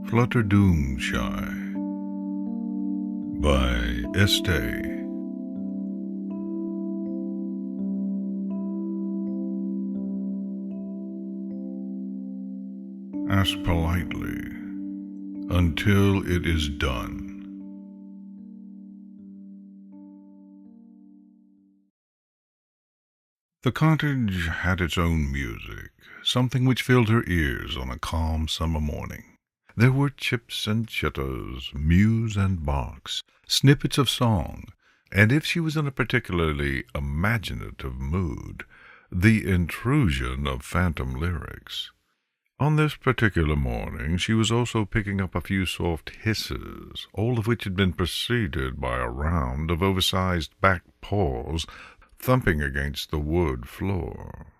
FlutterDoomshy by Estee. Ask politely until it is done. The cottage had its own music, something which filled her ears on a calm summer morning. There were chips and chitters, mews and barks, snippets of song, and if she was in a particularly imaginative mood, the intrusion of phantom lyrics. On this particular morning she was also picking up a few soft hisses, all of which had been preceded by a round of oversized back paws thumping against the wood floor.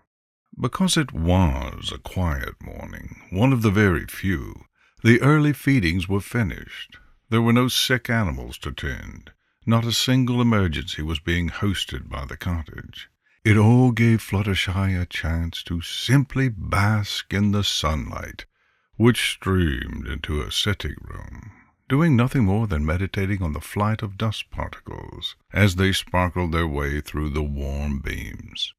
Because it was a quiet morning, one of the very few, the early feedings were finished. There were no sick animals to tend. Not a single emergency was being hosted by the cottage. It all gave Fluttershy a chance to simply bask in the sunlight, which streamed into her sitting room, doing nothing more than meditating on the flight of dust particles as they sparkled their way through the warm beams.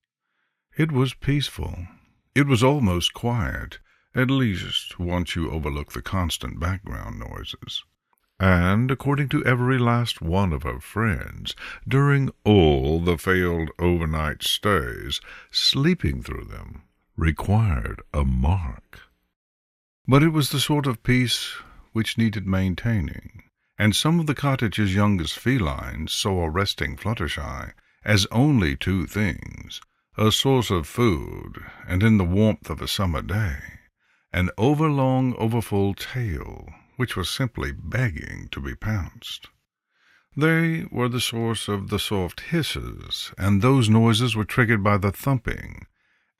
It was peaceful. It was almost quiet, at least once you overlook the constant background noises. And, according to every last one of her friends, during all the failed overnight stays, sleeping through them required a mark. But it was the sort of peace which needed maintaining, and some of the cottage's youngest felines saw resting Fluttershy as only two things: a source of food, and in the warmth of a summer day, an overlong, overfull tail, which was simply begging to be pounced. They were the source of the soft hisses, and those noises were triggered by the thumping.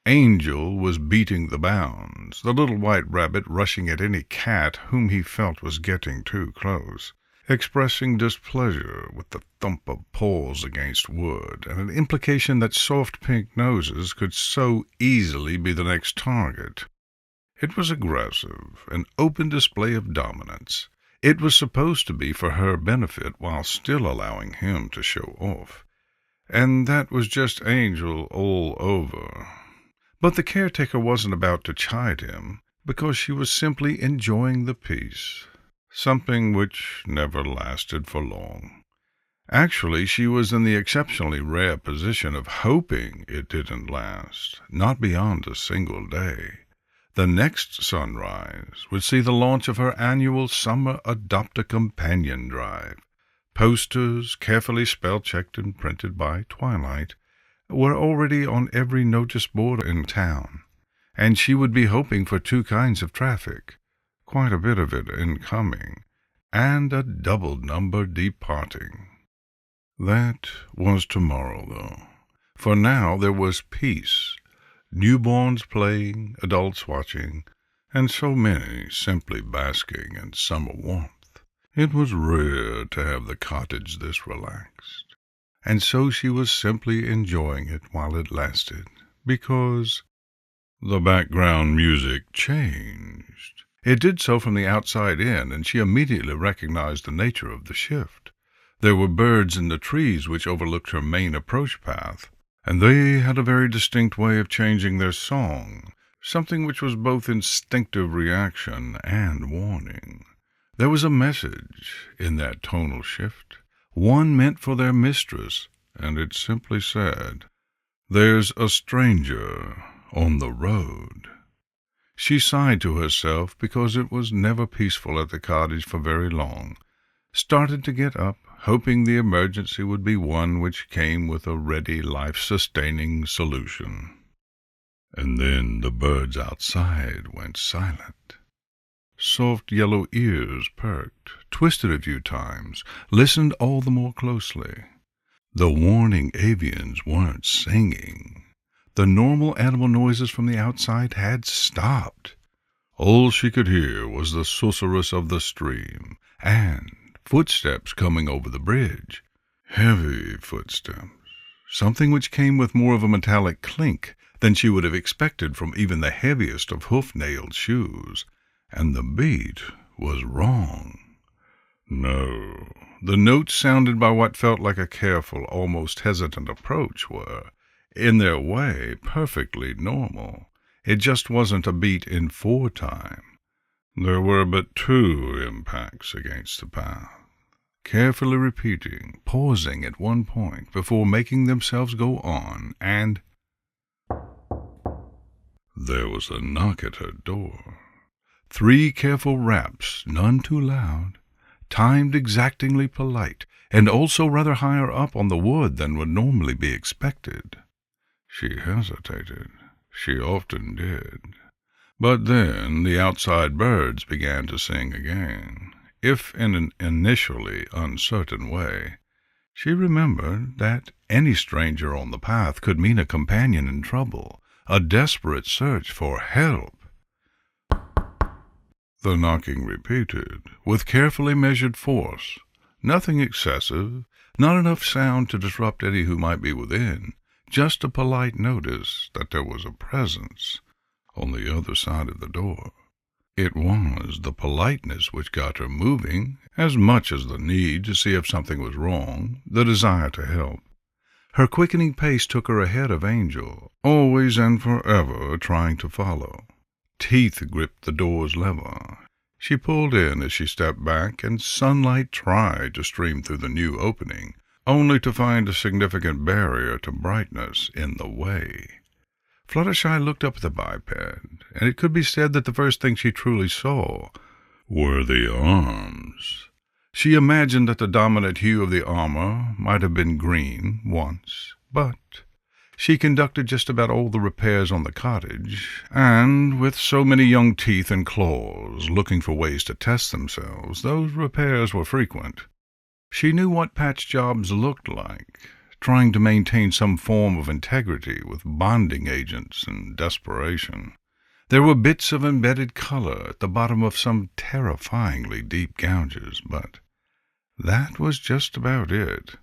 Angel was beating the bounds, the little white rabbit rushing at any cat whom he felt was getting too close, expressing displeasure with the thump of paws against wood, and an implication that soft pink noses could so easily be the next target. It was aggressive, an open display of dominance. It was supposed to be for her benefit while still allowing him to show off. And that was just Angel all over. But the caretaker wasn't about to chide him, because she was simply enjoying the peace, something which never lasted for long. Actually, she was in the exceptionally rare position of hoping it didn't last, not beyond a single day. The next sunrise would see the launch of her annual Summer Adopt a Companion drive. Posters, carefully spell-checked and printed by Twilight, were already on every notice board in town, and she would be hoping for two kinds of traffic, quite a bit of it incoming, and a doubled number departing. That was tomorrow, though. For now there was peace. Newborns playing, adults watching, and so many simply basking in summer warmth. It was rare to have the cottage this relaxed, and so she was simply enjoying it while it lasted, because the background music changed. It did so from the outside in, and she immediately recognized the nature of the shift. There were birds in the trees which overlooked her main approach path, and they had a very distinct way of changing their song, something which was both instinctive reaction and warning. There was a message in that tonal shift, one meant for their mistress, and it simply said, "There's a stranger on the road." She sighed to herself because it was never peaceful at the cottage for very long, started to get up, hoping the emergency would be one which came with a ready, life-sustaining solution. And then the birds outside went silent. Soft yellow ears perked, twisted a few times, listened all the more closely. The warning avians weren't singing. The normal animal noises from the outside had stopped. All she could hear was the susurrus of the stream, and footsteps coming over the bridge. Heavy footsteps, something which came with more of a metallic clink than she would have expected from even the heaviest of hoof-nailed shoes, and the beat was wrong. No, the notes sounded by what felt like a careful, almost hesitant approach were, in their way, perfectly normal. It just wasn't a beat in 4 time. There were but 2 impacts against the path, carefully repeating, pausing at one point before making themselves go on, and there was a knock at her door. 3 careful raps, none too loud, timed exactingly polite, and also rather higher up on the wood than would normally be expected. She hesitated. She often did. But then the outside birds began to sing again, if in an initially uncertain way. She remembered that any stranger on the path could mean a companion in trouble, a desperate search for help. The knocking repeated, with carefully measured force. Nothing excessive, not enough sound to disrupt any who might be within, just a polite notice that there was a presence on the other side of the door. It was the politeness which got her moving, as much as the need to see if something was wrong, the desire to help. Her quickening pace took her ahead of Angel, always and forever trying to follow. Teeth gripped the door's lever. She pulled in as she stepped back, and sunlight tried to stream through the new opening, only to find a significant barrier to brightness in the way. Fluttershy looked up at the biped, and it could be said that the first thing she truly saw were the arms. She imagined that the dominant hue of the armor might have been green once, but she conducted just about all the repairs on the cottage, and with so many young teeth and claws looking for ways to test themselves, those repairs were frequent. She knew what patch jobs looked like, trying to maintain some form of integrity with bonding agents and desperation. There were bits of embedded color at the bottom of some terrifyingly deep gouges, but that was just about it.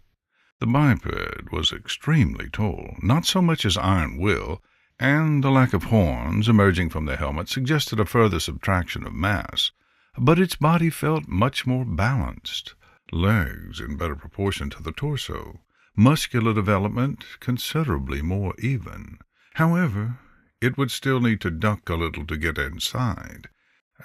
The biped was extremely tall, not so much as Iron Will, and the lack of horns emerging from the helmet suggested a further subtraction of mass, but its body felt much more balanced, legs in better proportion to the torso, muscular development considerably more even. However, it would still need to duck a little to get inside,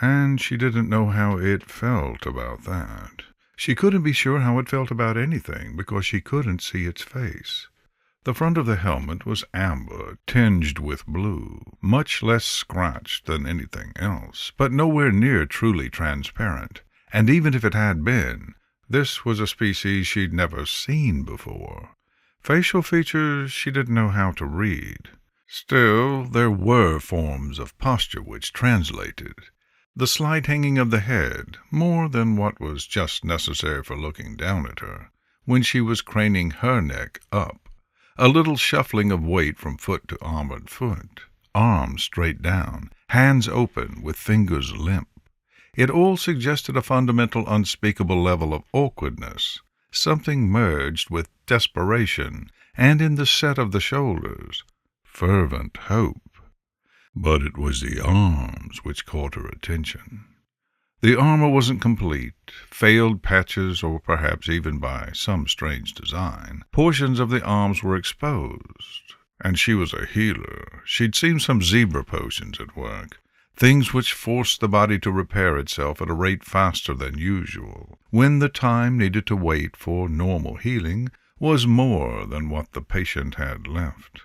and she didn't know how it felt about that. She couldn't be sure how it felt about anything, because she couldn't see its face. The front of the helmet was amber, tinged with blue, much less scratched than anything else, but nowhere near truly transparent, and even if it had been, this was a species she'd never seen before. Facial features she didn't know how to read. Still, there were forms of posture which translated. The slight hanging of the head, more than what was just necessary for looking down at her, when she was craning her neck up, a little shuffling of weight from foot to armored foot, arms straight down, hands open with fingers limp. It all suggested a fundamental unspeakable level of awkwardness, something merged with desperation, and in the set of the shoulders, fervent hope. But it was the arms which caught her attention. The armor wasn't complete, failed patches, or perhaps even by some strange design. Portions of the arms were exposed, and she was a healer. She'd seen some zebra potions at work, things which forced the body to repair itself at a rate faster than usual, when the time needed to wait for normal healing was more than what the patient had left.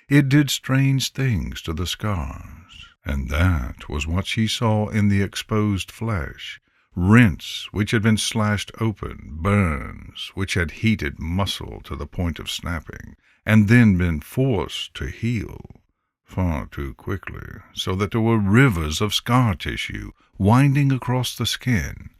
It did strange things to the scars, and that was what she saw in the exposed flesh. Rents which had been slashed open, burns which had heated muscle to the point of snapping, and then been forced to heal far too quickly, so that there were rivers of scar tissue winding across the skin.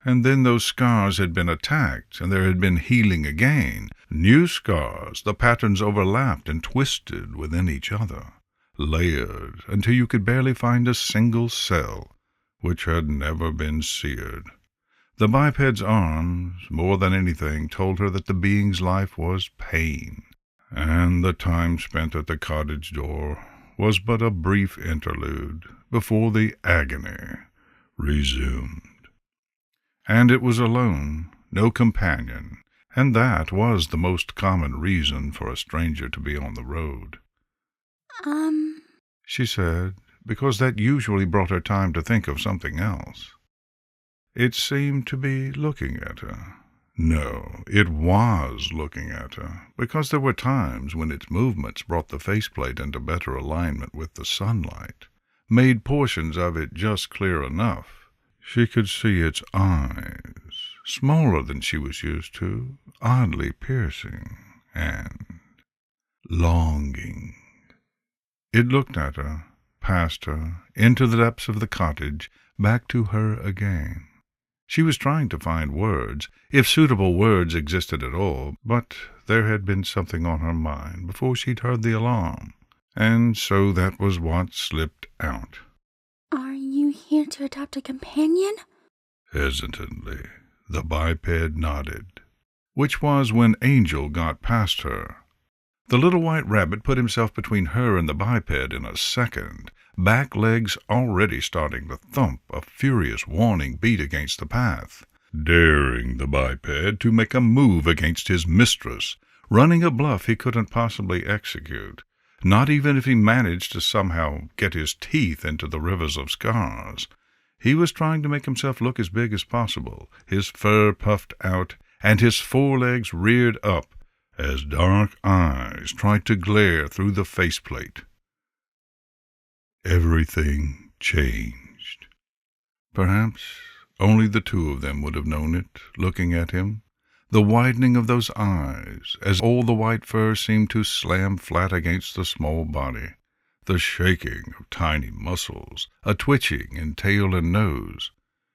And then those scars had been attacked, and there had been healing again. New scars, the patterns overlapped and twisted within each other, layered until you could barely find a single cell which had never been seared. The biped's arms, more than anything, told her that the being's life was pain, and the time spent at the cottage door was but a brief interlude before the agony resumed. And it was alone, no companion, and that was the most common reason for a stranger to be on the road. She said, because that usually brought her time to think of something else. It seemed to be looking at her. No, it was looking at her, because there were times when its movements brought the faceplate into better alignment with the sunlight, made portions of it just clear enough. She could see its eyes, smaller than she was used to, oddly piercing, and longing. It looked at her, past her, into the depths of the cottage, back to her again. She was trying to find words, if suitable words existed at all, but there had been something on her mind before she'd heard the alarm, and so that was what slipped out. Are you here to adopt a companion? Hesitantly, the biped nodded, which was when Angel got past her. The little white rabbit put himself between her and the biped in a second, back legs already starting to thump a furious warning beat against the path, daring the biped to make a move against his mistress, running a bluff he couldn't possibly execute, not even if he managed to somehow get his teeth into the rivers of scars. He was trying to make himself look as big as possible, his fur puffed out, and his forelegs reared up, as dark eyes tried to glare through the faceplate. Everything changed. Perhaps only the two of them would have known it, looking at him. The widening of those eyes, as all the white fur seemed to slam flat against the small body. The shaking of tiny muscles, a twitching in tail and nose.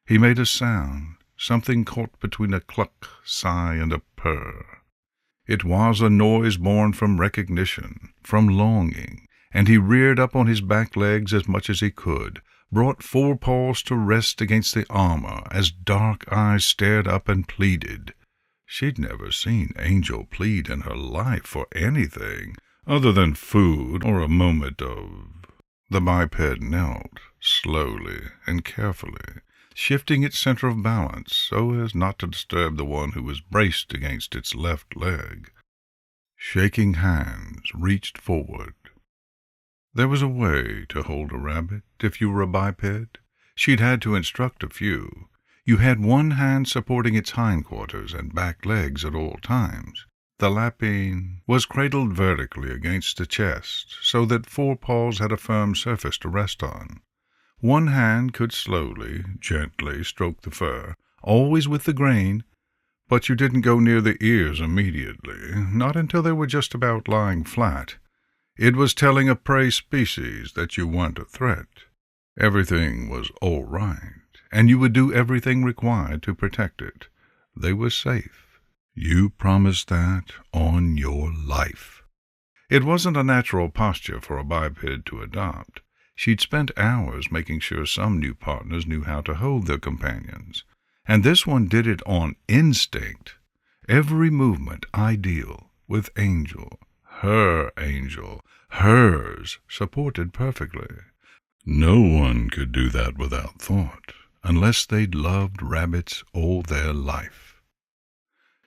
He made a sound, something caught between a cluck, sigh, and a purr. It was a noise born from recognition, from longing, and he reared up on his back legs as much as he could, brought forepaws to rest against the armor as dark eyes stared up and pleaded. She'd never seen Angel plead in her life for anything other than food or a moment of... The biped knelt, slowly and carefully, shifting its center of balance so as not to disturb the one who was braced against its left leg. Shaking hands reached forward. There was a way to hold a rabbit if you were a biped. She'd had to instruct a few. You had one hand supporting its hindquarters and back legs at all times. The lapping was cradled vertically against the chest so that forepaws had a firm surface to rest on. One hand could slowly, gently stroke the fur, always with the grain, but you didn't go near the ears immediately, not until they were just about lying flat. It was telling a prey species that you weren't a threat. Everything was all right, and you would do everything required to protect it. They were safe. You promised that on your life. It wasn't a natural posture for a biped to adopt. She'd spent hours making sure some new partners knew how to hold their companions, and this one did it on instinct. Every movement ideal, with Angel, her Angel, hers, supported perfectly. No one could do that without thought, unless they'd loved rabbits all their life.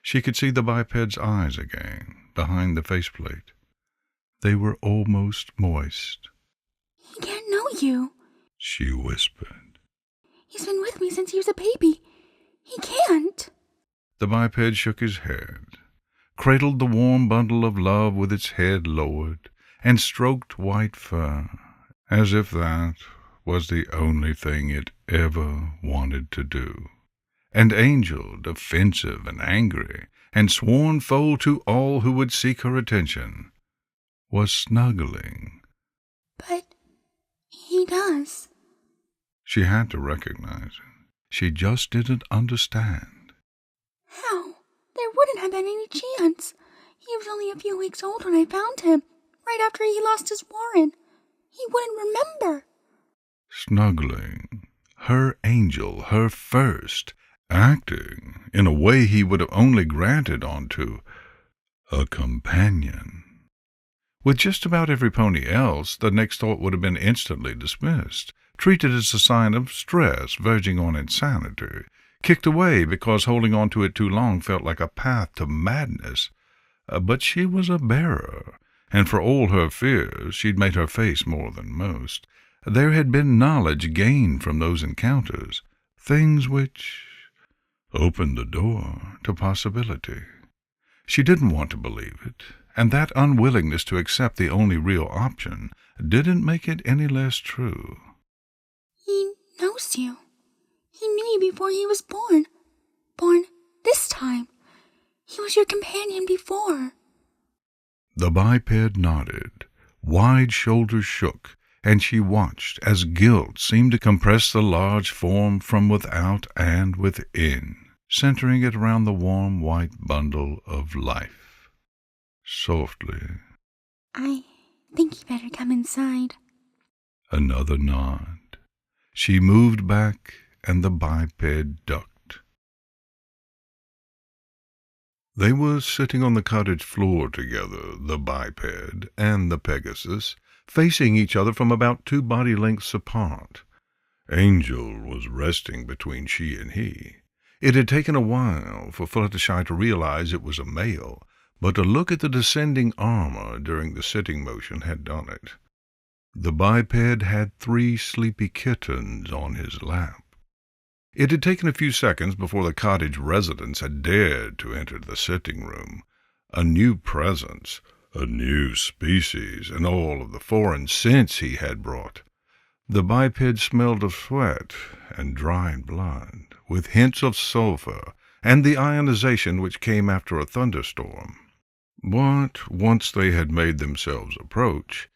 She could see the biped's eyes again, behind the faceplate. They were almost moist. He can't know you, she whispered. He's been with me since he was a baby. He can't. The biped shook his head, cradled the warm bundle of love with its head lowered, and stroked white fur, as if that was the only thing it ever wanted to do. And Angel, defensive and angry, and sworn foe to all who would seek her attention, was snuggling. But he does. She had to recognize it. She just didn't understand. How? There wouldn't have been any chance. He was only a few weeks old when I found him, right after he lost his warren. He wouldn't remember. Snuggling. Her Angel, her first, acting in a way he would have only granted onto a companion. With just about every pony else, the next thought would have been instantly dismissed, treated as a sign of stress verging on insanity, kicked away because holding on to it too long felt like a path to madness. But she was a bearer, and for all her fears, she'd made her face more than most. There had been knowledge gained from those encounters, things which opened the door to possibility. She didn't want to believe it, and that unwillingness to accept the only real option didn't make it any less true. He knows you. He knew you before he was born. Born this time. He was your companion before. The biped nodded. Wide shoulders shook, and she watched as guilt seemed to compress the large form from without and within, centering it around the warm white bundle of life. Softly, I think you better come inside. another nod. She moved back, and the biped ducked. They were sitting on the cottage floor together, the biped and the Pegasus, facing each other from about 2 body lengths apart. Angel was resting between she and he. It had taken a while for Fluttershy to realize it was a male, but a look at the descending armor during the sitting motion had done it. The biped had 3 sleepy kittens on his lap. It had taken a few seconds before the cottage residents had dared to enter the sitting room. A new presence, a new species, and all of the foreign scents he had brought. The biped smelled of sweat and dried blood, with hints of sulfur and the ionization which came after a thunderstorm. But once they had made themselves approach,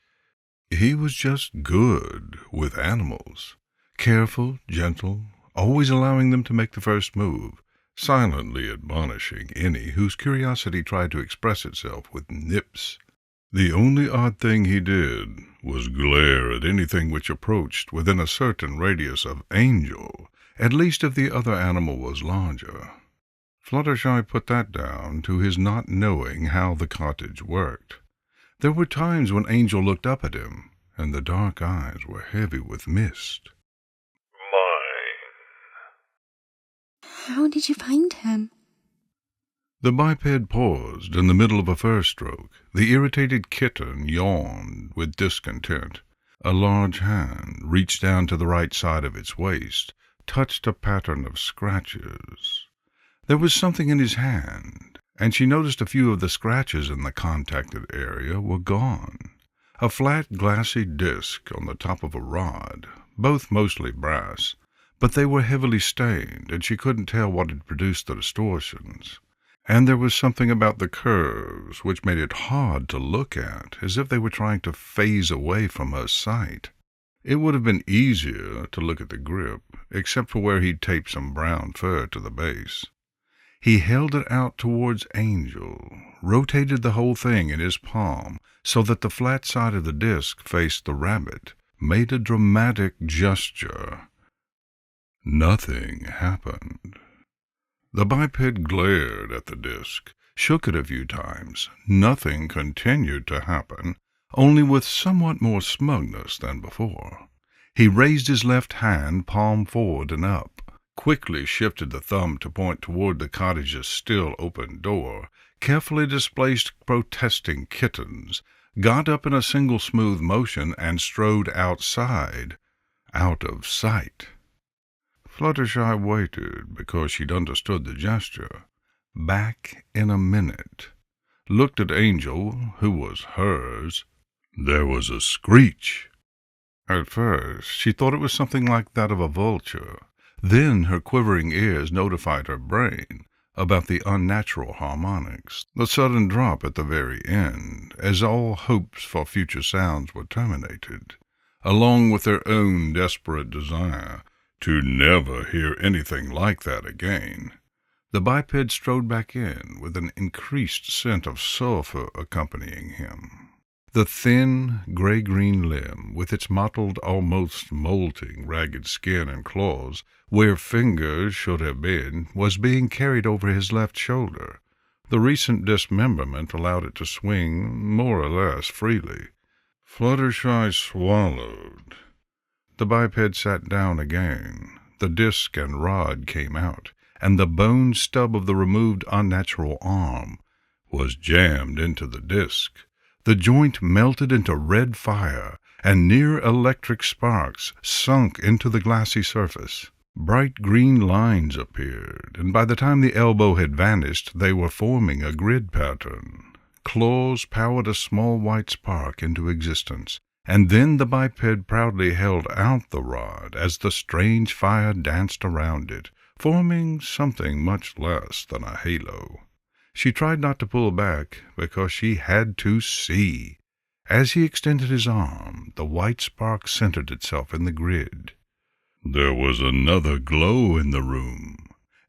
he was just good with animals, careful, gentle, always allowing them to make the first move, silently admonishing any whose curiosity tried to express itself with nips. The only odd thing he did was glare at anything which approached within a certain radius of Angel, at least if the other animal was larger. Fluttershy put that down to his not knowing how the cottage worked. There were times when Angel looked up at him, and the dark eyes were heavy with mist. How did you find him? The biped paused in the middle of a fur stroke. The irritated kitten yawned with discontent. A large hand reached down to the right side of its waist, touched a pattern of scratches. There was something in his hand, and she noticed a few of the scratches in the contacted area were gone. A flat, glassy disc on the top of a rod, both mostly brass, but they were heavily stained, and she couldn't tell what had produced the distortions. And there was something about the curves which made it hard to look at, as if they were trying to phase away from her sight. It would have been easier to look at the grip, except for where he'd taped some brown fur to the base. He held it out towards Angel, rotated the whole thing in his palm so that the flat side of the disc faced the rabbit, made a dramatic gesture. Nothing happened. The biped glared at the disc, shook it a few times. Nothing continued to happen, only with somewhat more smugness than before. He raised his left hand, palm forward and up, quickly shifted the thumb to point toward the cottage's still open door, carefully displaced protesting kittens, got up in a single smooth motion, and strode outside, out of sight. Fluttershy waited because she'd understood the gesture. Back in a minute. Looked at Angel, who was hers. There was a screech. At first, she thought it was something like that of a vulture. Then her quivering ears notified her brain about the unnatural harmonics, the sudden drop at the very end, as all hopes for future sounds were terminated, along with their own desperate desire to never hear anything like that again. The biped strode back in, with an increased scent of sulfur accompanying him. The thin, gray-green limb, with its mottled, almost molting, ragged skin and claws, where fingers should have been, was being carried over his left shoulder. The recent dismemberment allowed it to swing more or less freely. Fluttershy swallowed. The biped sat down again. The disc and rod came out. and the bone stub of the removed unnatural arm was jammed into the disc. The joint melted into red fire, and near electric sparks sunk into the glassy surface. Bright green lines appeared, and by the time the elbow had vanished, they were forming a grid pattern. Claws powered a small white spark into existence, and then the biped proudly held out the rod as the strange fire danced around it, forming something much less than a halo. She tried not to pull back, because she had to see. As he extended his arm, the white spark centered itself in the grid. There was another glow in the room.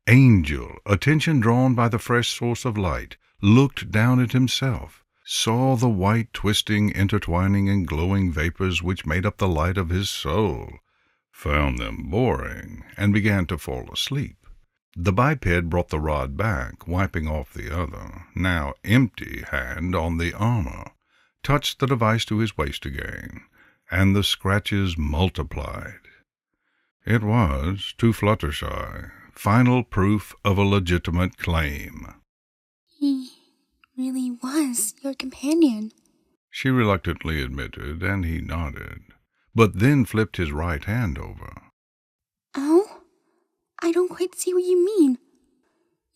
Angel, attention drawn by the fresh source of light, looked down at himself, saw the white twisting, intertwining, and glowing vapors which made up the light of his soul, found them boring, and began to fall asleep. The biped brought the rod back, wiping off the other, now empty, hand on the armor, touched the device to his waist again, and the scratches multiplied. It was, to Fluttershy, final proof of a legitimate claim. He really was your companion, She reluctantly admitted, and he nodded, but then flipped his right hand over. Oh? I don't quite see what you mean.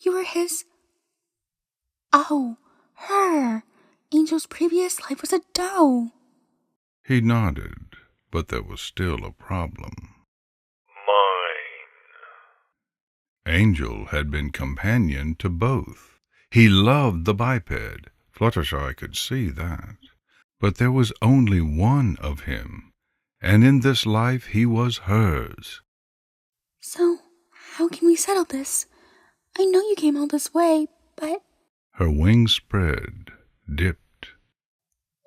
You were his... Oh, her. Angel's previous life was a doe. He nodded, but there was still a problem. Angel had been companion to both. He loved the biped. Fluttershy could see that. But there was only one of him, and in this life he was hers. So, how can we settle this? I know you came all this way, but... Her wings spread, dipped.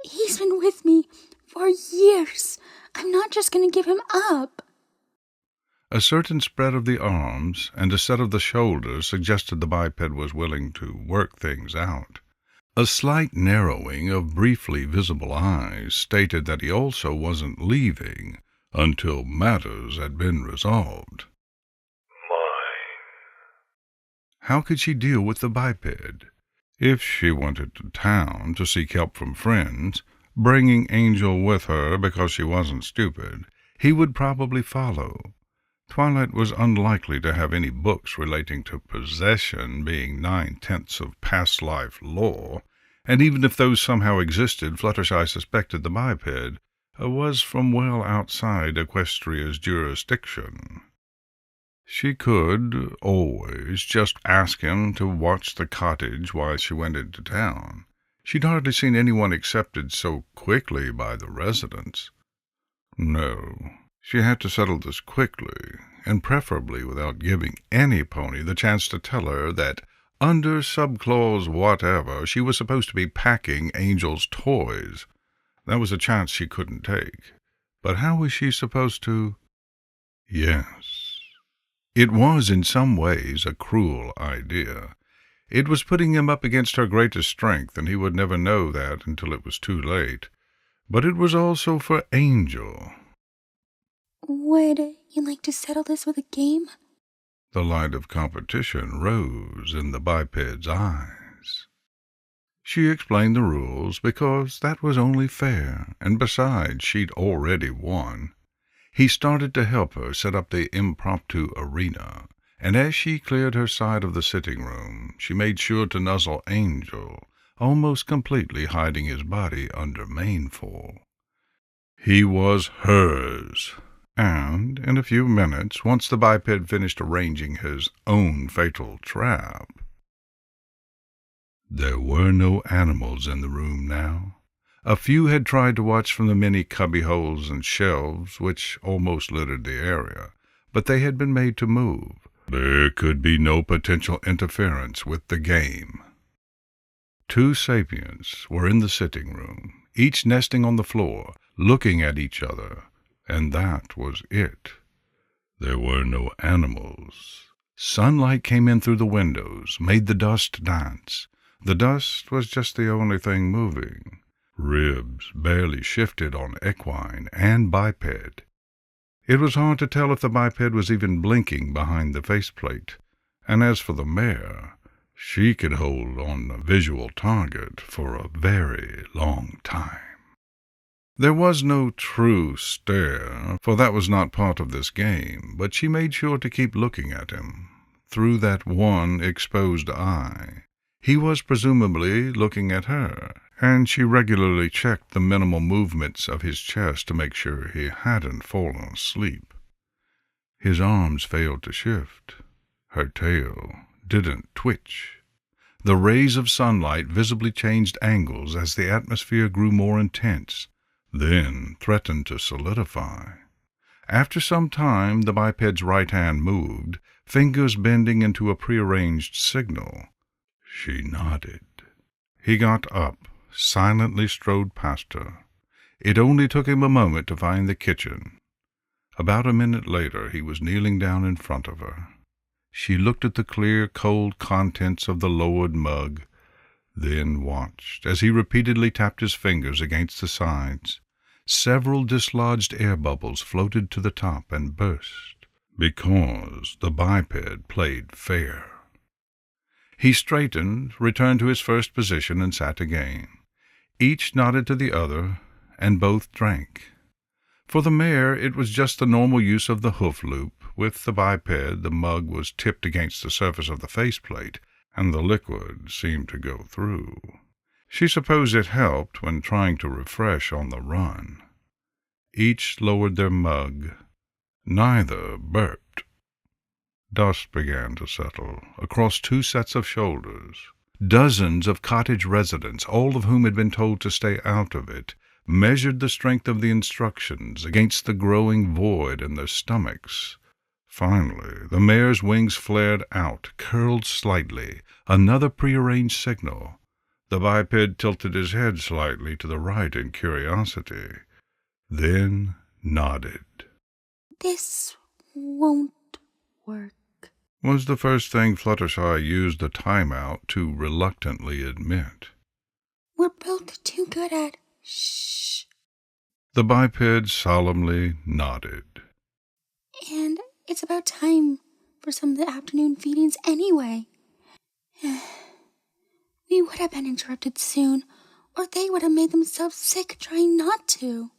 He's been with me for years. I'm not just going to give him up. A certain spread of the arms and a set of the shoulders suggested the biped was willing to work things out. A slight narrowing of briefly visible eyes stated that he also wasn't leaving until matters had been resolved. How could she deal with the biped? If she went into town to seek help from friends, bringing Angel with her because she wasn't stupid, he would probably follow. Twilight was unlikely to have any books relating to possession, being 9/10 of past life lore, and even if those somehow existed, Fluttershy suspected the biped was from well outside Equestria's jurisdiction. She could always just ask him to watch the cottage while she went into town. She'd hardly seen anyone accepted so quickly by the residents. No, she had to settle this quickly, and preferably without giving any pony the chance to tell her that, under subclause whatever, she was supposed to be packing Angel's toys. That was a chance she couldn't take. But how was she supposed to? Yes. It was in some ways a cruel idea. It was putting him up against her greatest strength, and he would never know that until it was too late. But it was also for Angel. Would you like to settle this with a game? The light of competition rose in the biped's eyes. She explained the rules because that was only fair, and besides, she'd already won. He started to help her set up the impromptu arena, and as she cleared her side of the sitting room, she made sure to nuzzle Angel, almost completely hiding his body under maneful. He was hers, and in a few minutes, once the biped finished arranging his own fatal trap. There were no animals in the room now. A few had tried to watch from the many cubbyholes and shelves which almost littered the area, but they had been made to move. There could be no potential interference with the game. 2 sapients were in the sitting room, each nesting on the floor, looking at each other, and that was it. There were no animals. Sunlight came in through the windows, made the dust dance. The dust was just the only thing moving. Ribs barely shifted on equine and biped. It was hard to tell if the biped was even blinking behind the faceplate, And as for the mare, she could hold on a visual target for a very long time. There was no true stare, for that was not part of this game, but she made sure to keep looking at him, through that one exposed eye. He was presumably looking at her, and she regularly checked the minimal movements of his chest to make sure he hadn't fallen asleep. His arms failed to shift. Her tail didn't twitch. The rays of sunlight visibly changed angles as the atmosphere grew more intense, then threatened to solidify. After some time, the biped's right hand moved, fingers bending into a prearranged signal. She nodded. He got up, silently strode past her. It only took him a moment to find the kitchen. About a minute later, he was kneeling down in front of her. She looked at the clear, cold contents of the lowered mug, then watched as he repeatedly tapped his fingers against the sides. Several dislodged air bubbles floated to the top and burst, because the biped played fair. He straightened, returned to his first position, and sat again. Each nodded to the other, and both drank. For the mare, it was just the normal use of the hoof loop. With the biped, the mug was tipped against the surface of the faceplate, and the liquid seemed to go through. She supposed it helped when trying to refresh on the run. Each lowered their mug. Neither burped. Dust began to settle across two sets of shoulders. Dozens of cottage residents, all of whom had been told to stay out of it, measured the strength of the instructions against the growing void in their stomachs. Finally, the mare's wings flared out, curled slightly, another prearranged signal. The biped tilted his head slightly to the right in curiosity, then nodded. This won't work, was the first thing Fluttershy used the timeout to reluctantly admit. We're both too good at shh. The biped solemnly nodded. And it's about time for some of the afternoon feedings anyway. We would have been interrupted soon, or they would have made themselves sick trying not to.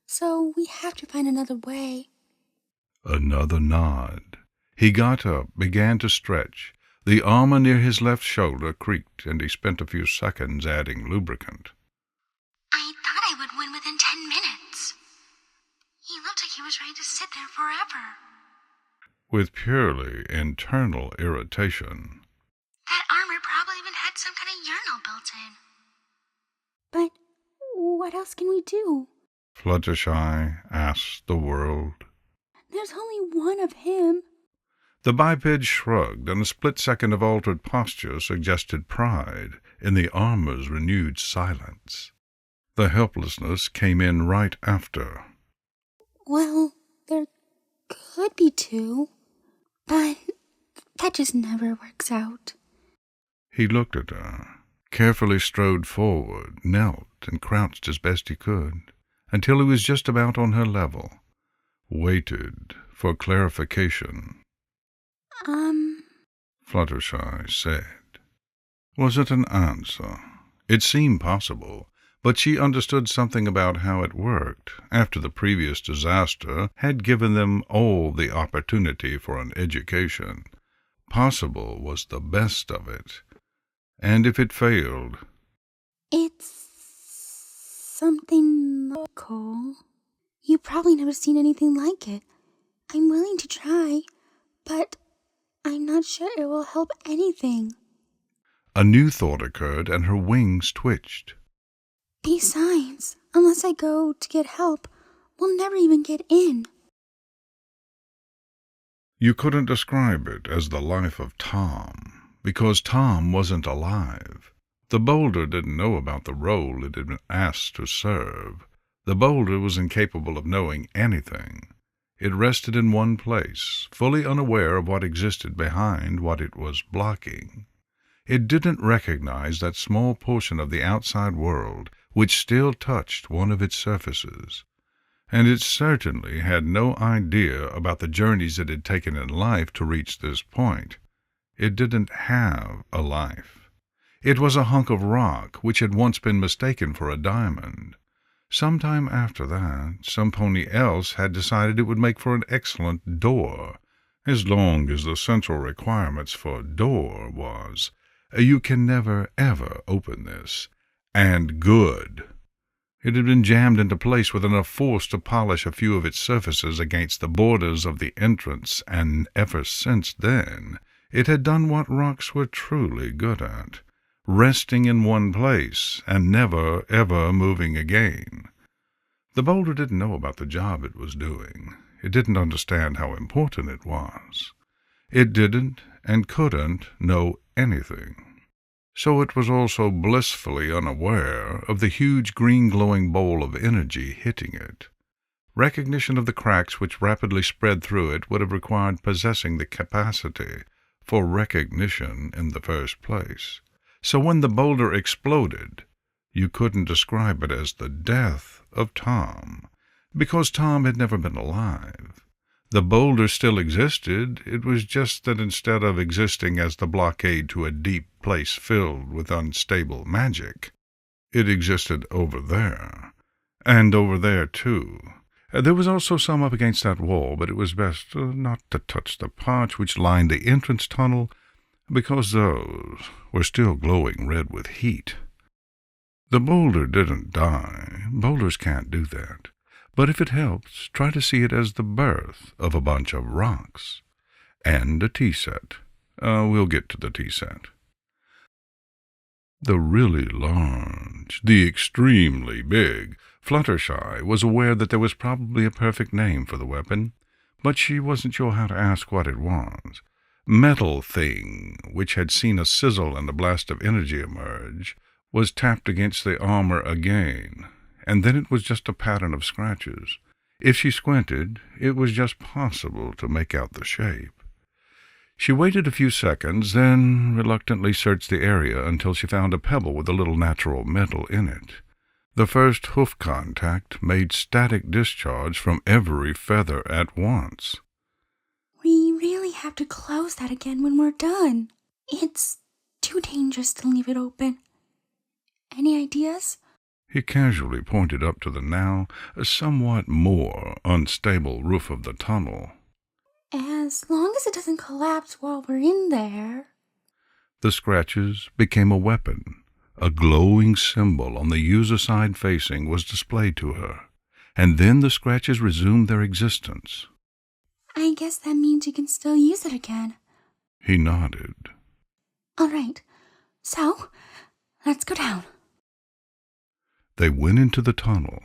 So we have to find another way. Another nod. He got up, began to stretch. The armor near his left shoulder creaked, and he spent a few seconds adding lubricant. I thought I would win within 10 minutes. He looked like he was ready to sit there forever. With purely internal irritation. That armor probably even had some kind of urinal built in. But what else can we do? Fluttershy asked the world. There's only one of him. The biped shrugged, and a split second of altered posture suggested pride in the armor's renewed silence. The helplessness came in right after. Well, there could be two, but that just never works out. He looked at her, carefully strode forward, knelt, and crouched as best he could, until he was just about on her level, waited for clarification. Fluttershy said. Was it an answer? It seemed possible, but she understood something about how it worked, after the previous disaster had given them all the opportunity for an education. Possible was the best of it, and if it failed... It's something cool. You've probably never seen anything like it. I'm willing to try, but I'm not sure it will help anything. A new thought occurred, and her wings twitched. Besides, unless I go to get help, we'll never even get in. You couldn't describe it as the life of Tom, because Tom wasn't alive. The boulder didn't know about the role it had been asked to serve. The boulder was incapable of knowing anything. It rested in one place, fully unaware of what existed behind what it was blocking. It didn't recognize that small portion of the outside world which still touched one of its surfaces, and it certainly had no idea about the journeys it had taken in life to reach this point. It didn't have a life. It was a hunk of rock which had once been mistaken for a diamond. Sometime after that, some pony else had decided it would make for an excellent door, as long as the central requirements for door was, you can never, ever open this, and good. It had been jammed into place with enough force to polish a few of its surfaces against the borders of the entrance, and ever since then it had done what rocks were truly good at, resting in one place and never, ever moving again. The boulder didn't know about the job it was doing. It didn't understand how important it was. It didn't and couldn't know anything. So it was also blissfully unaware of the huge green glowing bowl of energy hitting it. Recognition of the cracks which rapidly spread through it would have required possessing the capacity for recognition in the first place. So when the boulder exploded, you couldn't describe it as the death of Tom, because Tom had never been alive. The boulder still existed. It was just that instead of existing as the blockade to a deep place filled with unstable magic, it existed over there, and over there too. There was also some up against that wall, but it was best not to touch the parts which lined the entrance tunnel, because those were still glowing red with heat. The boulder didn't die. Boulders can't do that. But if it helps, try to see it as the birth of a bunch of rocks. And a tea set. We'll get to the tea set. The really large, the extremely big, Fluttershy was aware that there was probably a perfect name for the weapon, but she wasn't sure how to ask what it was. Metal thing, which had seen a sizzle and a blast of energy emerge, was tapped against the armor again, and then it was just a pattern of scratches. If she squinted, it was just possible to make out the shape. She waited a few seconds, then reluctantly searched the area until she found a pebble with a little natural metal in it. The first hoof contact made static discharge from every feather at once. We really have to close that again when we're done. It's too dangerous to leave it open. Any ideas? He casually pointed up to the now somewhat more unstable roof of the tunnel. As long as it doesn't collapse while we're in there. The scratches became a weapon. A glowing symbol on the user side facing was displayed to her, and then the scratches resumed their existence. I guess that means you can still use it again. He nodded. All right, so let's go down. They went into the tunnel.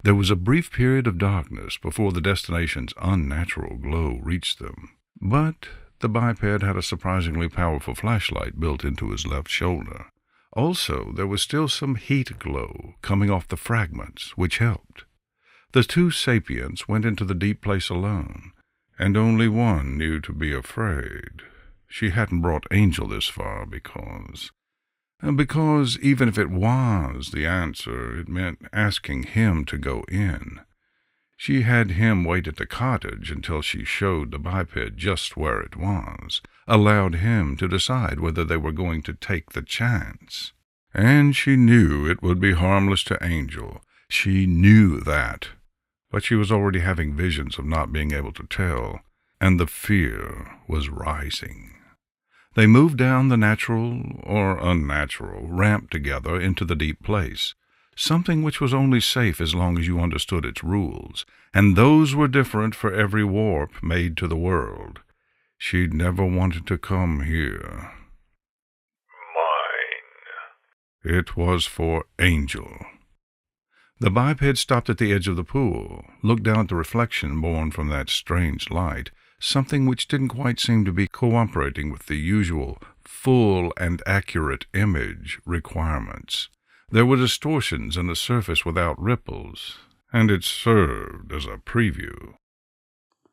There was a brief period of darkness before the destination's unnatural glow reached them, but the biped had a surprisingly powerful flashlight built into his left shoulder. Also, there was still some heat glow coming off the fragments, which helped. The two sapients went into the deep place alone, and only one knew to be afraid. She hadn't brought Angel this far because even if it was the answer, it meant asking him to go in. She had him wait at the cottage until she showed the biped just where it was, allowed him to decide whether they were going to take the chance. And she knew it would be harmless to Angel. She knew that. But she was already having visions of not being able to tell, and the fear was rising. They moved down the natural or unnatural ramp together into the deep place, something which was only safe as long as you understood its rules, and those were different for every warp made to the world. She'd never wanted to come here. Mine. It was for Angel. The biped stopped at the edge of the pool, looked down at the reflection born from that strange light, something which didn't quite seem to be cooperating with the usual full and accurate image requirements. There were distortions in the surface without ripples, and it served as a preview.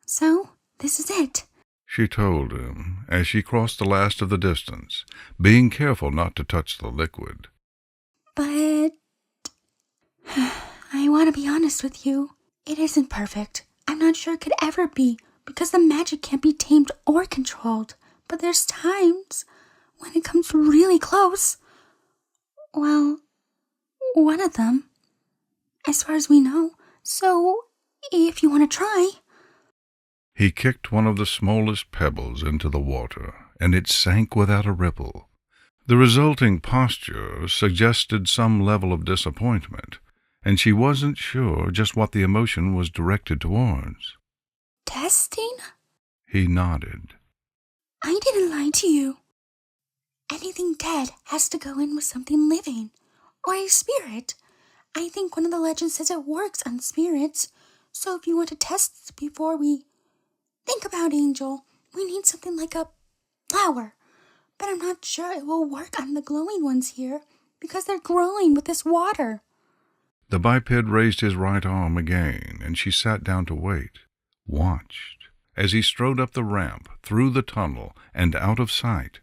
So, this is it, she told him as she crossed the last of the distance, being careful not to touch the liquid. But I want to be honest with you. It isn't perfect. I'm not sure it could ever be, because the magic can't be tamed or controlled. but there's times when it comes really close. Well, one of them, as far as we know. So, if you want to try. He kicked one of the smallest pebbles into the water, and it sank without a ripple. The resulting posture suggested some level of disappointment, and she wasn't sure just what the emotion was directed towards. Testing? He nodded. I didn't lie to you. Anything dead has to go in with something living, or a spirit. I think one of the legends says it works on spirits, so if you want to test before we think about Angel, we need something like a flower. But I'm not sure it will work on the glowing ones here, because they're growing with this water. The biped raised his right arm again, and she sat down to wait, watched, as he strode up the ramp, through the tunnel, and out of sight.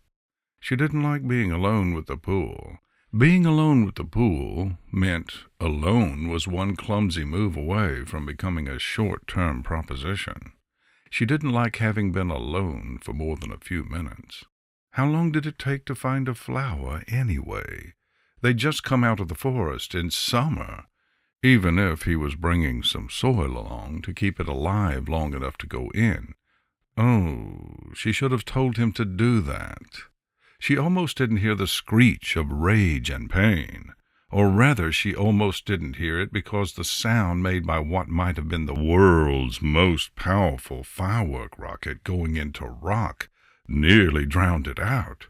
She didn't like being alone with the pool. Being alone with the pool meant alone was one clumsy move away from becoming a short-term proposition. She didn't like having been alone for more than a few minutes. How long did it take to find a flower, anyway? They'd just come out of the forest in summer. Even if he was bringing some soil along to keep it alive long enough to go in. Oh, she should have told him to do that. She almost didn't hear the screech of rage and pain. Or rather, she almost didn't hear it because the sound made by what might have been the world's most powerful firework rocket going into rock nearly drowned it out.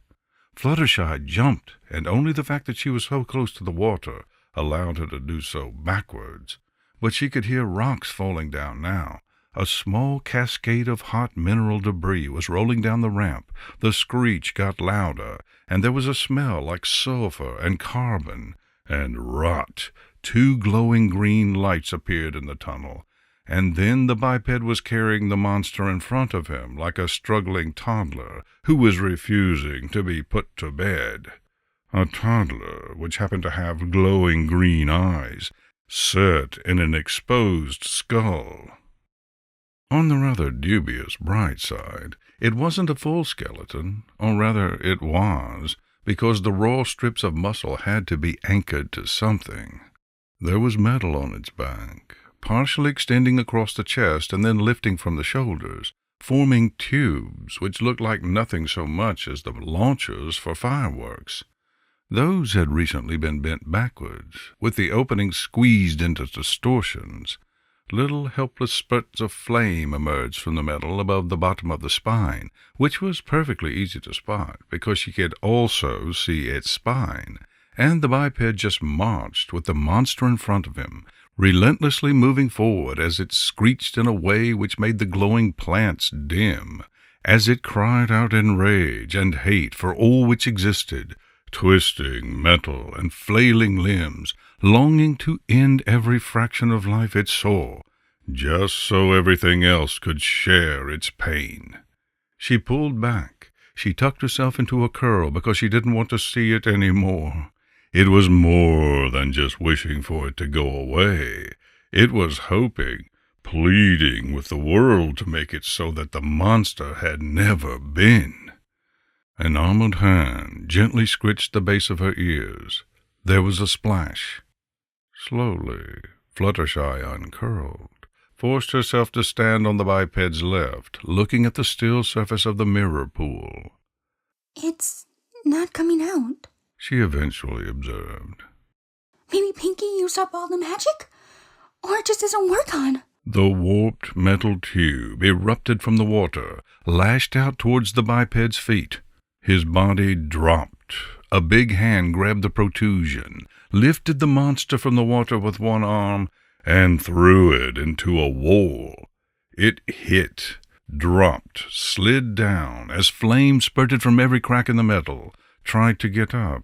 Fluttershy jumped, and only the fact that she was so close to the water allowed her to do so backwards. But she could hear rocks falling down now. A small cascade of hot mineral debris was rolling down the ramp. The screech got louder, and there was a smell like sulfur and carbon and rot. 2 glowing green lights appeared in the tunnel, and then the biped was carrying the monster in front of him like a struggling toddler who was refusing to be put to bed. A toddler which happened to have glowing green eyes set in an exposed skull. On the rather dubious bright side, it wasn't a full skeleton, or rather it was, because the raw strips of muscle had to be anchored to something. There was metal on its back, partially extending across the chest and then lifting from the shoulders, forming tubes which looked like nothing so much as the launchers for fireworks. Those had recently been bent backwards, with the openings squeezed into distortions. Little helpless spurts of flame emerged from the metal above the bottom of the spine, which was perfectly easy to spot, because she could also see its spine, and the biped just marched with the monster in front of him, relentlessly moving forward as it screeched in a way which made the glowing plants dim, as it cried out in rage and hate for all which existed, twisting metal and flailing limbs, longing to end every fraction of life it saw, just so everything else could share its pain. She pulled back. She tucked herself into a curl because she didn't want to see it any more. It was more than just wishing for it to go away. It was hoping, pleading with the world to make it so that the monster had never been. An armored hand gently scratched the base of her ears. There was a splash. Slowly, Fluttershy uncurled, forced herself to stand on the biped's left, looking at the still surface of the mirror pool. It's not coming out, she eventually observed. Maybe Pinky used up all the magic? Or it just doesn't work on. The warped metal tube erupted from the water, lashed out towards the biped's feet. His body dropped. A big hand grabbed the protrusion, lifted the monster from the water with one arm, and threw it into a wall. It hit, dropped, slid down as flames spurted from every crack in the metal, tried to get up,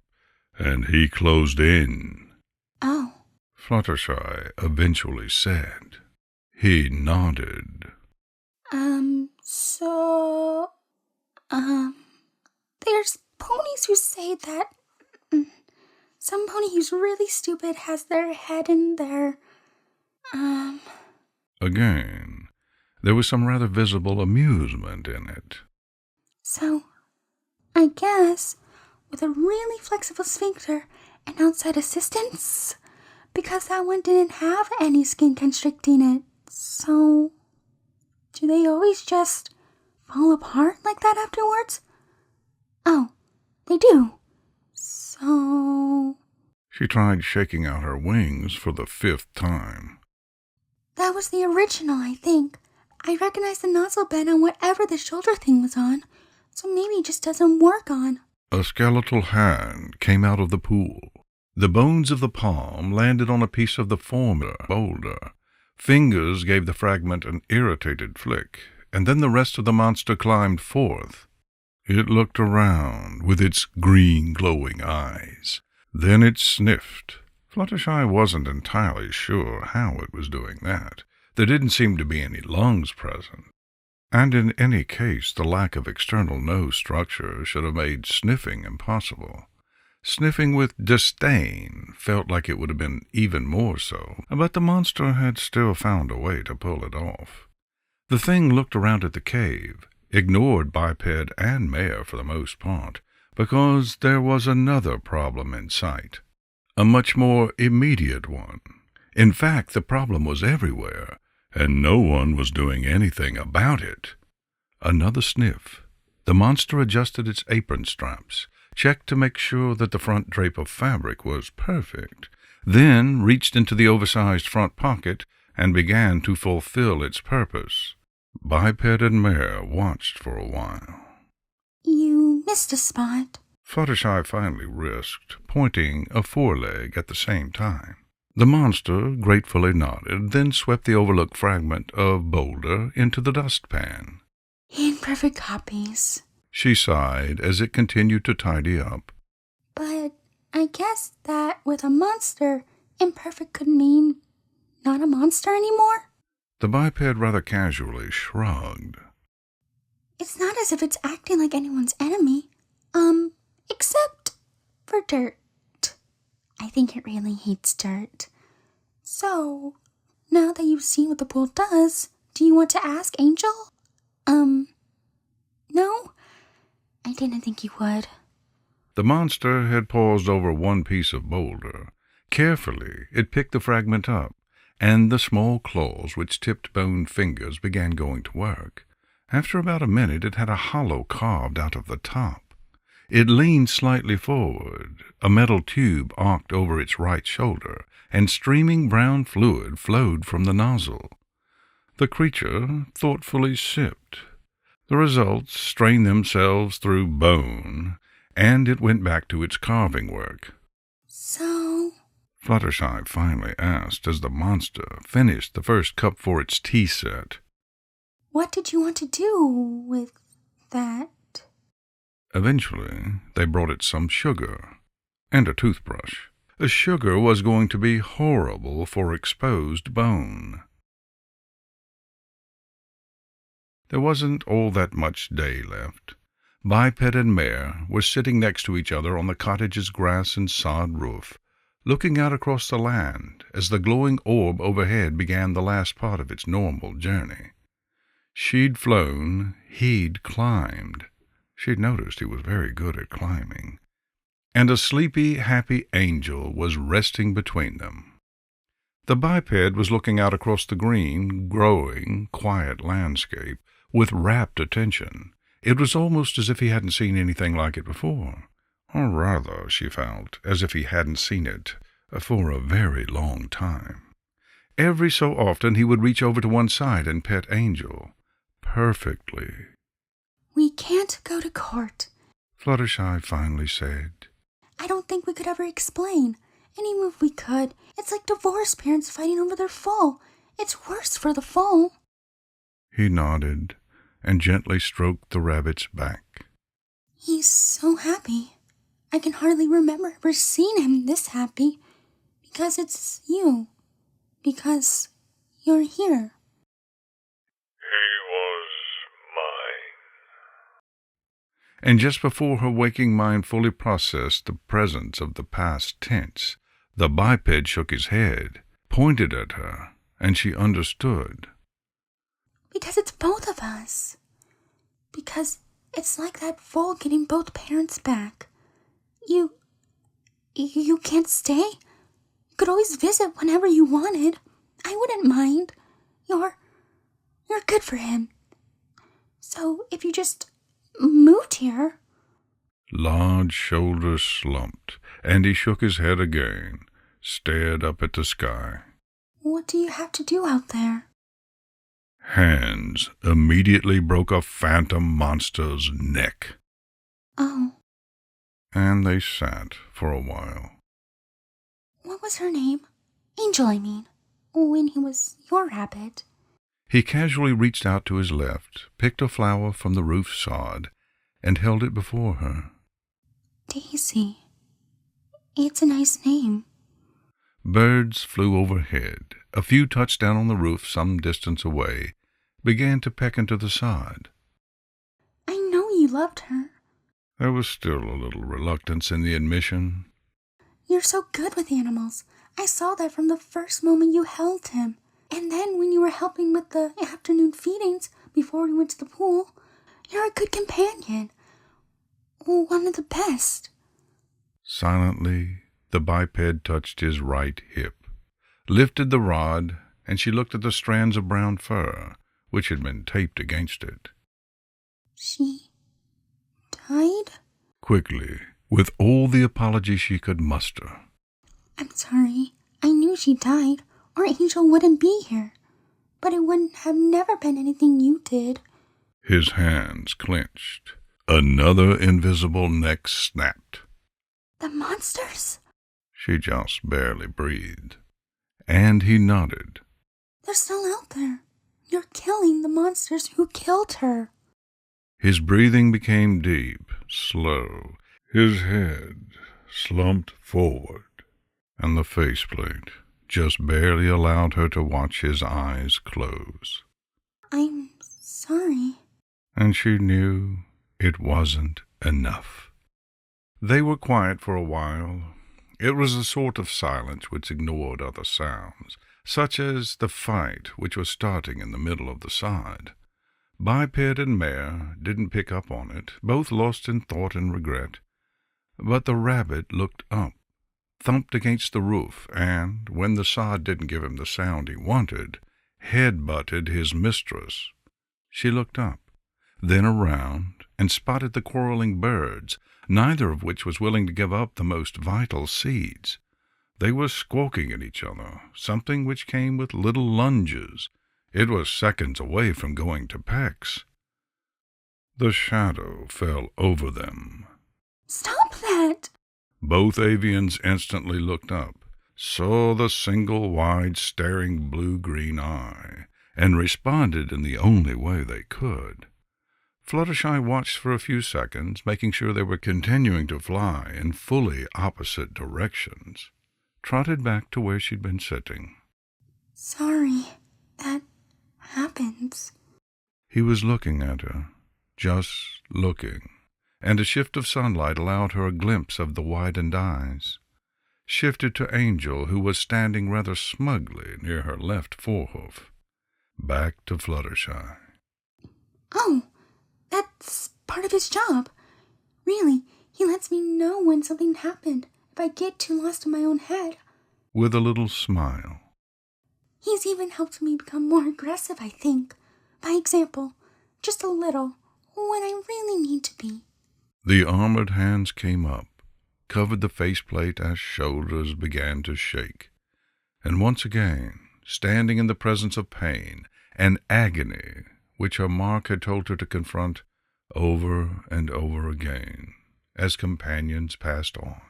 and he closed in. Oh. Fluttershy eventually said. He nodded. There's ponies who say that some pony who's really stupid has their head in their, Again, there was some rather visible amusement in it. So, I guess, with a really flexible sphincter and outside assistance, because that one didn't have any skin constricting it. So, do they always just fall apart like that afterwards? Oh, they do. So... She tried shaking out her wings for the 5th time. That was the original, I think. I recognize the nozzle bed on whatever the shoulder thing was on, so maybe it just doesn't work on. A skeletal hand came out of the pool. The bones of the palm landed on a piece of the former boulder. Fingers gave the fragment an irritated flick, and then the rest of the monster climbed forth. It looked around with its green glowing eyes. Then it sniffed. Fluttershy wasn't entirely sure how it was doing that. There didn't seem to be any lungs present. And in any case, the lack of external nose structure should have made sniffing impossible. Sniffing with disdain felt like it would have been even more so, but the monster had still found a way to pull it off. The thing looked around at the cave, ignored biped and mare for the most part, because there was another problem in sight, a much more immediate one. In fact, the problem was everywhere, and no one was doing anything about it. Another sniff. The monster adjusted its apron straps, checked to make sure that the front drape of fabric was perfect, then reached into the oversized front pocket and began to fulfill its purpose. Biped and mare watched for a while. You missed a spot. Fluttershy finally risked, pointing a foreleg at the same time. The monster gratefully nodded, then swept the overlooked fragment of boulder into the dustpan. Imperfect copies. She sighed as it continued to tidy up. But I guess that with a monster, imperfect could mean not a monster anymore? The biped rather casually shrugged. It's not as if it's acting like anyone's enemy. Except for dirt. I think it really hates dirt. So, now that you've seen what the pool does, do you want to ask Angel? No? I didn't think you would. The monster had paused over one piece of boulder. Carefully, it picked the fragment up, and the small claws which tipped boned fingers began going to work. After about a minute, it had a hollow carved out of the top. It leaned slightly forward. A metal tube arced over its right shoulder, and streaming brown fluid flowed from the nozzle. The creature thoughtfully sipped. The results strained themselves through bone, and it went back to its carving work. So? Fluttershy finally asked as the monster finished the first cup for its tea set. What did you want to do with that? Eventually, they brought it some sugar and a toothbrush. The sugar was going to be horrible for exposed bone. There wasn't all that much day left. Biped and mare were sitting next to each other on the cottage's grass and sod roof, looking out across the land as the glowing orb overhead began the last part of its normal journey. She'd flown, he'd climbed. She'd noticed he was very good at climbing. And a sleepy, happy angel was resting between them. The biped was looking out across the green, growing, quiet landscape with rapt attention. It was almost as if he hadn't seen anything like it before. Or rather, she felt, as if he hadn't seen it for a very long time. Every so often he would reach over to one side and pet Angel. Perfectly. We can't go to court, Fluttershy finally said. I don't think we could ever explain. And even if we could, it's like divorced parents fighting over their foal. It's worse for the foal. He nodded and gently stroked the rabbit's back. He's so happy. I can hardly remember ever seeing him this happy. Because it's you. Because you're here. And just before her waking mind fully processed the presence of the past tense, the biped shook his head, pointed at her, and she understood. Because it's both of us. Because It's like that foal getting both parents back. You can't stay? You could always visit whenever you wanted. I wouldn't mind. You're good for him. So if you just moved here... Large shoulders slumped, and he shook his head again, stared up at the sky. What do you have to do out there? Hands immediately broke a phantom monster's neck. Oh. And they sat for a while. What was her name? Angel, I mean. When he was your rabbit. He casually reached out to his left, picked a flower from the roof sod, and held it before her. Daisy. It's a nice name. Birds flew overhead. A few touched down on the roof some distance away, began to peck into the sod. I know you loved her. There was still a little reluctance in the admission. You're so good with animals. I saw that from the first moment you held him. And then when you were helping with the afternoon feedings before we went to the pool, you're a good companion. One of the best. Silently, the biped touched his right hip, lifted the rod, and she looked at the strands of brown fur, which had been taped against it. She died? Quickly, with all the apology she could muster. I'm sorry. I knew she died, or Angel wouldn't be here. But it wouldn't have never been anything you did. His hands clenched. Another invisible neck snapped. The monsters? She just barely breathed. And he nodded. They're still out there. You're killing the monsters who killed her. His breathing became deep, slow. His head slumped forward, and the faceplate just barely allowed her to watch his eyes close. I'm sorry. And she knew it wasn't enough. They were quiet for a while. It was a sort of silence which ignored other sounds, such as the fight which was starting in the middle of the sod. Biped and mare didn't pick up on it, both lost in thought and regret. But the rabbit looked up, thumped against the roof, and, when the sod didn't give him the sound he wanted, head-butted his mistress. She looked up, then around, and spotted the quarreling birds, neither of which was willing to give up the most vital seeds. They were squawking at each other, something which came with little lunges. It was seconds away from going to pecks. The shadow fell over them. Stop that! Both avians instantly looked up, saw the single wide staring blue-green eye, and responded in the only way they could. Fluttershy watched for a few seconds, making sure they were continuing to fly in fully opposite directions, trotted back to where she'd been sitting. Sorry, that happens. He was looking at her, just looking, and a shift of sunlight allowed her a glimpse of the widened eyes. Shifted to Angel, who was standing rather smugly near her left forehoof. Back to Fluttershy. Oh, that's part of his job. Really, he lets me know when something happened if I get too lost in my own head. With a little smile. He's even helped me become more aggressive, I think. By example, just a little, when I really need to be. The armored hands came up, covered the faceplate as shoulders began to shake, and once again, standing in the presence of pain and agony which her mark had told her to confront over and over again as companions passed on.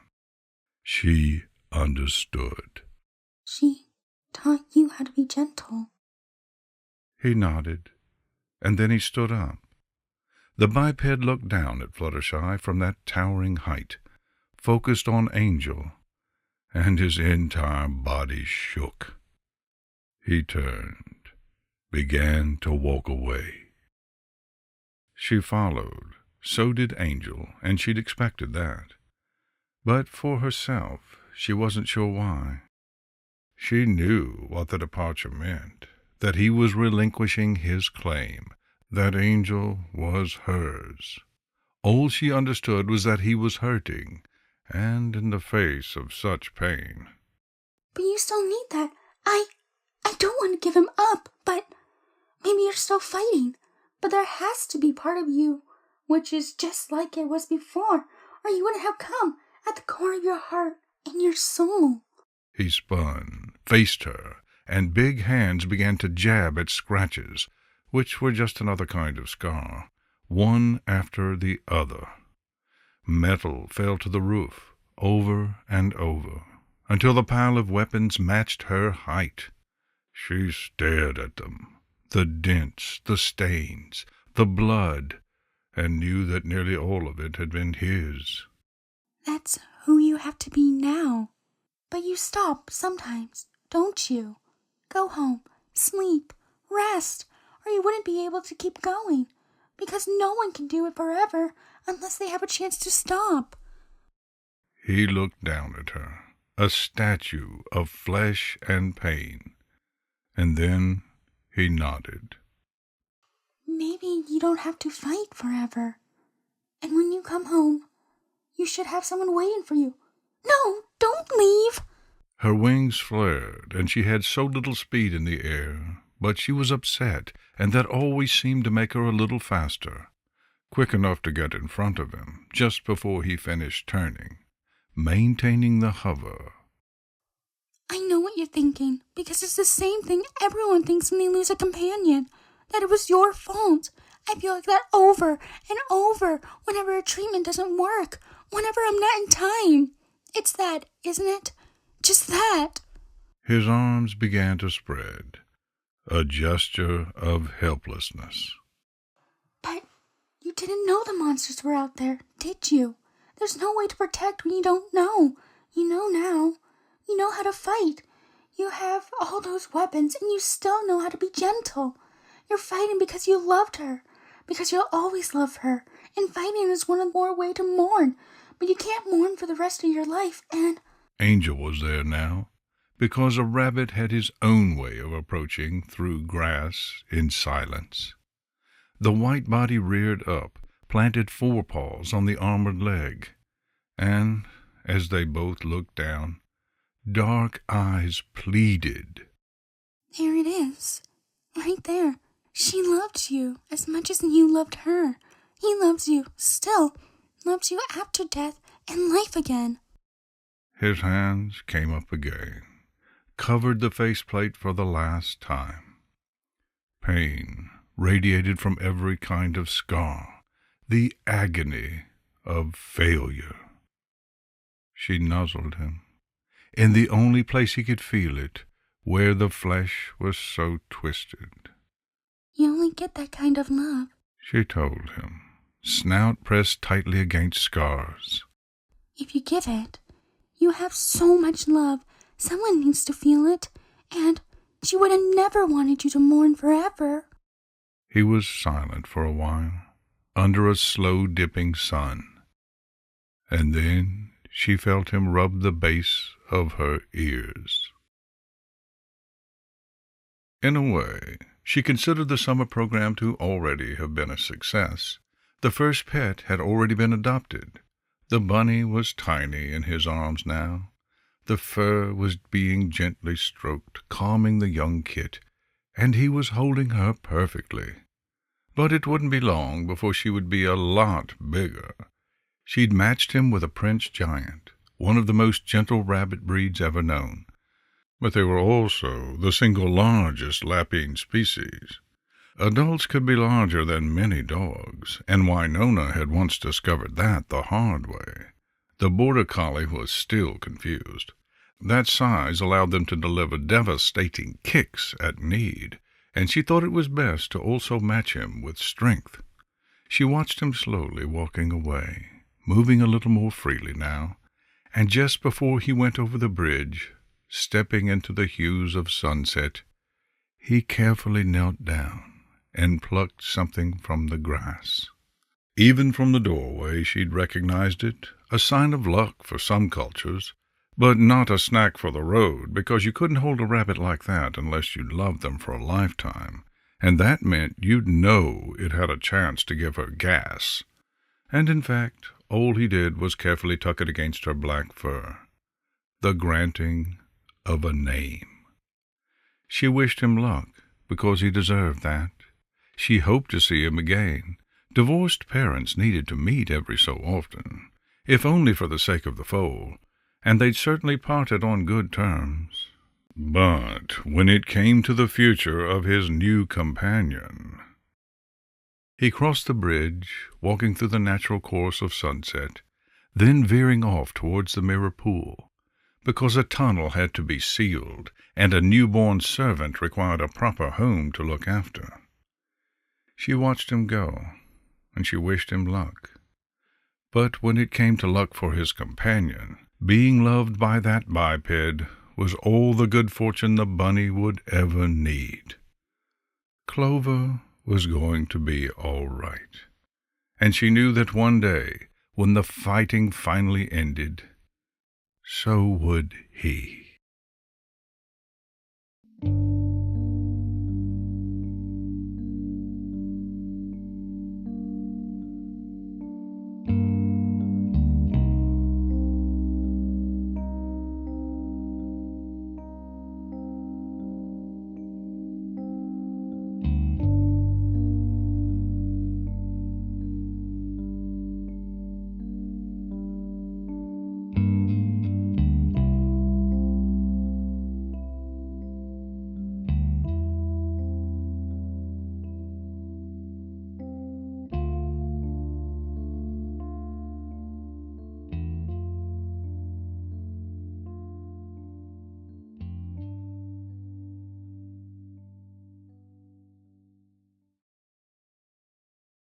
She understood. She taught you how to be gentle. He nodded, and then he stood up. The biped looked down at Fluttershy from that towering height, focused on Angel, and his entire body shook. He turned, began to walk away. She followed. So did Angel, and she'd expected that. But for herself, she wasn't sure why. She knew what the departure meant, that he was relinquishing his claim, that Angel was hers. All she understood was that he was hurting, and in the face of such pain. But you still need that. I don't want to give him up, but maybe you're still fighting. But there has to be part of you which is just like it was before, or you wouldn't have come at the core of your heart and your soul. He spun, faced her, and big hands began to jab at scratches, which were just another kind of scar, one after the other. Metal fell to the roof, over and over, until the pile of weapons matched her height. She stared at them, the dents, the stains, the blood, and knew that nearly all of it had been his. That's who you have to be now. But you stop sometimes, don't you? Go home, sleep, rest, or you wouldn't be able to keep going, because no one can do it forever unless they have a chance to stop. He looked down at her, a statue of flesh and pain, and then he nodded. Maybe you don't have to fight forever. And when you come home, you should have someone waiting for you. No, don't leave! Her wings flared, and she had so little speed in the air, but she was upset, and that always seemed to make her a little faster, quick enough to get in front of him just before he finished turning, maintaining the hover. I know what you're thinking, because it's the same thing everyone thinks when they lose a companion, that it was your fault. I feel like that over and over whenever a treatment doesn't work, whenever I'm not in time. It's that, isn't it? Just that. His arms began to spread, a gesture of helplessness. But you didn't know the monsters were out there, did you? There's no way to protect when you don't know. You know now. You know how to fight. You have all those weapons, and you still know how to be gentle. You're fighting because you loved her, because you'll always love her, and fighting is one more way to mourn, but you can't mourn for the rest of your life, and... Angel was there now, because a rabbit had his own way of approaching through grass in silence. The white body reared up, planted forepaws on the armored leg, and, as they both looked down, dark eyes pleaded. There it is, right there. She loved you as much as you loved her. He loves you still, loves you after death and life again. His hands came up again, covered the faceplate for the last time. Pain radiated from every kind of scar, the agony of failure. She nuzzled him, in the only place he could feel it, where the flesh was so twisted. You only get that kind of love, she told him, snout pressed tightly against scars. If you give it, you have so much love, someone needs to feel it, and she would have never wanted you to mourn forever. He was silent for a while, under a slow-dipping sun, and then she felt him rub the base of her ears. In a way, she considered the summer program to already have been a success. The first pet had already been adopted. The bunny was tiny in his arms now. The fur was being gently stroked, calming the young kit, and he was holding her perfectly. But it wouldn't be long before she would be a lot bigger. She'd matched him with a Prince Giant, one of the most gentle rabbit breeds ever known. But they were also the single largest Lapine species. Adults could be larger than many dogs, and Winona had once discovered that the hard way. The Border Collie was still confused. That size allowed them to deliver devastating kicks at need, and she thought it was best to also match him with strength. She watched him slowly walking away, moving a little more freely now, and just before he went over the bridge, stepping into the hues of sunset, he carefully knelt down and plucked something from the grass. Even from the doorway she'd recognized it, a sign of luck for some cultures, but not a snack for the road, because you couldn't hold a rabbit like that unless you'd loved them for a lifetime, and that meant you'd know it had a chance to give her gas. and in fact all he did was carefully tuck it against her black fur. The granting of a name. She wished him luck, because he deserved that. She hoped to see him again. Divorced parents needed to meet every so often, if only for the sake of the foal, and they'd certainly parted on good terms. But when it came to the future of his new companion... He crossed the bridge, walking through the natural course of sunset, then veering off towards the mirror pool, because a tunnel had to be sealed, and a newborn servant required a proper home to look after. She watched him go, and she wished him luck. But when it came to luck for his companion, being loved by that biped was all the good fortune the bunny would ever need. Clover was going to be all right, and she knew that one day, when the fighting finally ended, so would he.